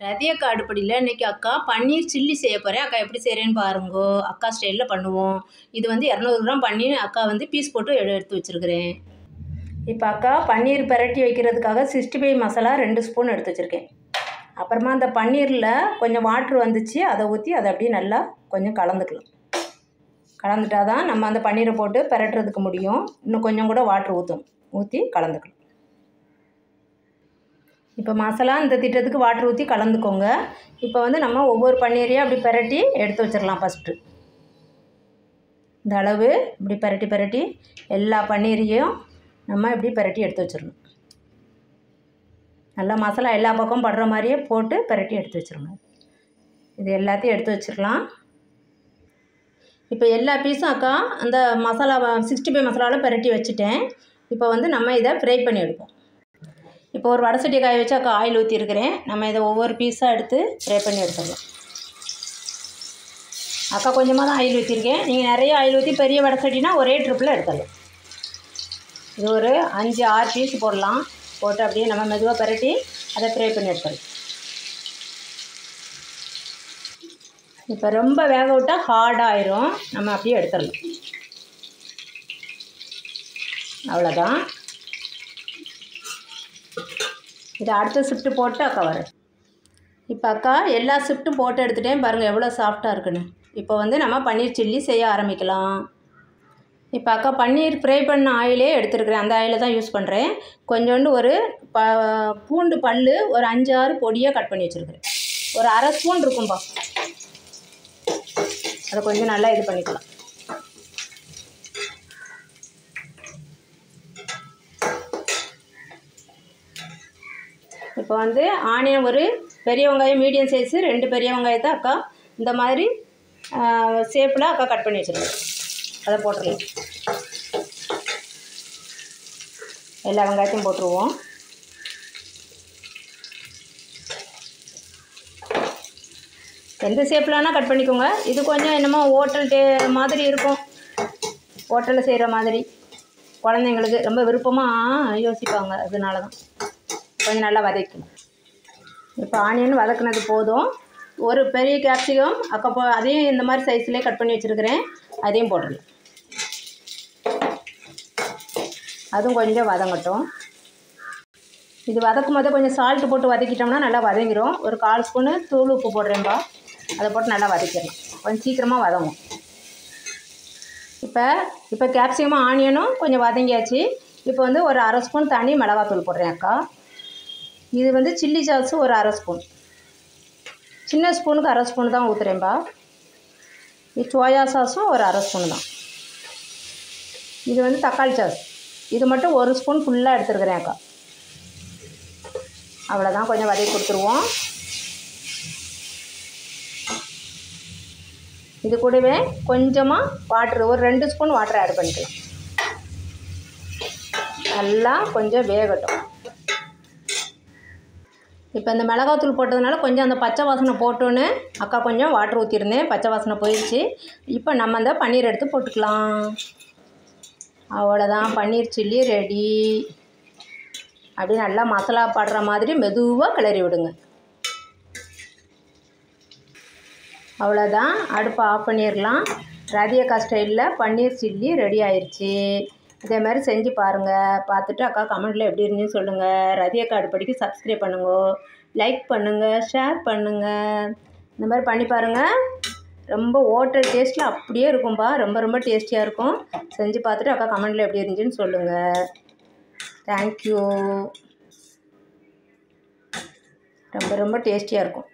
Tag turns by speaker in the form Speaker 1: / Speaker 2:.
Speaker 1: ரதியக்கா அடுப்படியில் இன்றைக்கி அக்கா பன்னீர் சில்லி செய்ய போகிறேன். அக்கா எப்படி செய்கிறேன்னு பாருங்கோ. அக்கா ஸ்டைலில் பண்ணுவோம். இது வந்து 200 கிராம் பன்னீர் அக்கா வந்து பீஸ் போட்டு எடுத்து வச்சுருக்கிறேன். இப்போ அக்கா பன்னீர் பிரட்டி வைக்கிறதுக்காக 65 மசாலா 2 ஸ்பூன் எடுத்து வச்சுருக்கேன். அப்புறமா அந்த பன்னீரில் கொஞ்சம் வாட்ரு வந்துச்சு, அதை ஊற்றி அதை அப்படியே நல்லா கொஞ்சம் கலந்துக்கலாம். கலந்துட்டா தான் நம்ம அந்த பன்னீரை போட்டு பிரட்டுறதுக்கு முடியும். இன்னும் கொஞ்சம் கூட வாட்ரு ஊற்றி கலந்துக்கலாம். இப்போ மசாலா இந்த திட்டத்துக்கு வாட்ரு ஊற்றி கலந்துக்கோங்க. இப்போ வந்து நம்ம ஒவ்வொரு பன்னீரையும் அப்படி பிரட்டி எடுத்து வச்சிடலாம். ஃபஸ்ட்டு இந்த அளவு இப்படி பிரட்டி எல்லா பன்னீரையும் நம்ம இப்படி பிரட்டி எடுத்து வச்சிடணும். நல்லா மசாலா எல்லா பக்கம் படுற மாதிரியே போட்டு பிரட்டி எடுத்து வச்சுருங்க. இது எல்லாத்தையும் எடுத்து வச்சிடலாம். இப்போ எல்லா பீஸும் அக்கா அந்த மசாலா 65 மசாலாவில் பிரட்டி வச்சுட்டேன். இப்போ வந்து நம்ம இதை ஃப்ரை பண்ணி எடுப்போம். இப்போ ஒரு வடை சட்டியை காய வச்சு அக்கா ஆயில் ஊற்றிருக்கிறேன். நம்ம இதை ஒவ்வொரு பீஸாக எடுத்து ஃப்ரை பண்ணி எடுத்துடலாம். அக்கா கொஞ்சமாக தான் ஆயில் ஊற்றிருக்கேன். நீங்கள் நிறைய ஆயில் ஊற்றி பெரிய வடை சட்டினா ஒரே ட்ரிப்பில் எடுத்துடலாம். இது ஒரு 5-6 பீஸ் போடலாம். போட்டு அப்படியே நம்ம மெதுவாக பிரட்டி அதை ஃப்ரை பண்ணி எடுத்துடலாம். இப்போ ரொம்ப வேக விட்டால் ஹார்டாயிரும். நம்ம அப்படியே எடுத்துடலாம். அவ்வளோதான். இதை அடுத்த ஷிஃப்ட்டு போட்டு அக்கா வரேன். இப்போ அக்கா எல்லா ஷிஃப்ட்டும் போட்டு எடுத்துகிட்டேன். பாருங்கள் எவ்வளோ சாஃப்டாக இருக்குன்னு. இப்போ வந்து நம்ம பன்னீர் சில்லி செய்ய ஆரம்பிக்கலாம். இப்போ அக்கா பன்னீர் ஃப்ரை பண்ண ஆயிலே எடுத்துருக்குறேன். அந்த ஆயிலை தான் யூஸ் பண்ணுறேன். கொஞ்சோண்டு ஒரு பூண்டு பல் ஒரு 5-6 பொடியாக கட் பண்ணி வச்சுருக்கிறேன். ஒரு அரை ஸ்பூன் இருக்கும்பா. அதை கொஞ்சம் நல்லா இது பண்ணிக்கலாம். இப்போ வந்து ஆனியன் ஒரு பெரிய வெங்காயம் மீடியம் சைஸு 2 பெரிய வெங்காயத்தை அக்கா இந்த மாதிரி ஷேப்பில் அக்கா கட் பண்ணி வச்சுருக்கேன். அதை போட்டுடலாம். எல்லா வெங்காயத்தையும் போட்டுருவோம். எந்த ஷேப்லனா கட் பண்ணிக்கோங்க. இது கொஞ்சம் என்னமோ ஹோட்டல் மாதிரி இருக்கும். ஹோட்டலில் செய்கிற மாதிரி குழந்தைங்களுக்கு ரொம்ப விருப்பமாக யோசிப்பாங்க. அதனால தான் கொஞ்சம் நல்லா வதக்கணும். இப்போ ஆனியன் வதக்குனது போதும். ஒரு பெரிய கேப்சிகம் அக்கா அதையும் இந்த மாதிரி சைஸ்லேயே கட் பண்ணி வச்சுருக்கிறேன். அதையும் போட்டுடலாம். அதுவும் கொஞ்சம் வதங்கட்டும். இது வதக்கும் போது கொஞ்சம் சால்ட்டு போட்டு வதக்கிட்டோம்னா நல்லா வதங்கிடும். ஒரு 1/4 ஸ்பூனு தூள் உப்பு போடுறேன்பா. அதை போட்டு நல்லா வதக்கிடலாம். கொஞ்சம் சீக்கிரமாக வதங்கும். இப்போ கேப்சிகமும் ஆனியனும் கொஞ்சம் வதங்கியாச்சு. இப்போ வந்து ஒரு அரை ஸ்பூன் தனி மிளகாத்தூள் போடுறேன் அக்கா. இது வந்து சில்லி சாஸு ஒரு அரை ஸ்பூன். சின்ன ஸ்பூனுக்கு அரை ஸ்பூன் தான் ஊற்றுறேன்பா. இது சோயா சாஸும் ஒரு அரை ஸ்பூன் தான். இது வந்து தக்காளி சாஸ். இது மட்டும் 1 ஸ்பூன் ஃபுல்லாக எடுத்துருக்கிறேன் அக்கா. அவ்வளோதான். கொஞ்சம் வதக்கி கொடுத்துருவோம். இது கூடவே கொஞ்சமாக வாட்ரு ஒரு 2 ஸ்பூன் வாட்டர் ஆட் பண்ணிக்கலாம். நல்லா கொஞ்சம் வேகட்டும். இப்போ இந்த மிளகாத்தூள் போட்டதுனால கொஞ்சம் அந்த பச்சை வாசனை போட்டோன்னு அக்கா கொஞ்சம் வாட்டர் ஊற்றிருந்தேன். பச்சை வாசனை போயிடுச்சு. இப்போ நம்ம அந்த பன்னீர் எடுத்து போட்டுக்கலாம். அவ்வளோதான். பன்னீர் சில்லி ரெடி. அப்படியே நல்லா மசாலா படுற மாதிரி மெதுவாக கிளறி விடுங்க. அவ்வளோதான். அடுப்பை ஆஃப் பண்ணிடலாம். ரதியக்கா ஸ்டைலில் பன்னீர் சில்லி ரெடி ஆயிடுச்சு. இதே மாதிரி செஞ்சு பாருங்கள். பார்த்துட்டு அக்கா கமெண்ட்டில் எப்படி இருந்துன்னு சொல்லுங்கள். ரதியக்கா அடுப்படிக்கு சப்ஸ்கிரைப் பண்ணுங்க, லைக் பண்ணுங்கள், ஷேர் பண்ணுங்கள். இந்த மாதிரி பண்ணி பாருங்கள். ரொம்ப ஹோட்டல் டேஸ்ட்டில் அப்படியே இருக்கும்பா. ரொம்ப டேஸ்டியாக இருக்கும். செஞ்சு பார்த்துட்டு அக்கா கமெண்ட்டில் எப்படி இருந்துச்சுன்னு சொல்லுங்கள். தேங்க்யூ. ரொம்ப டேஸ்டியாக இருக்கும்.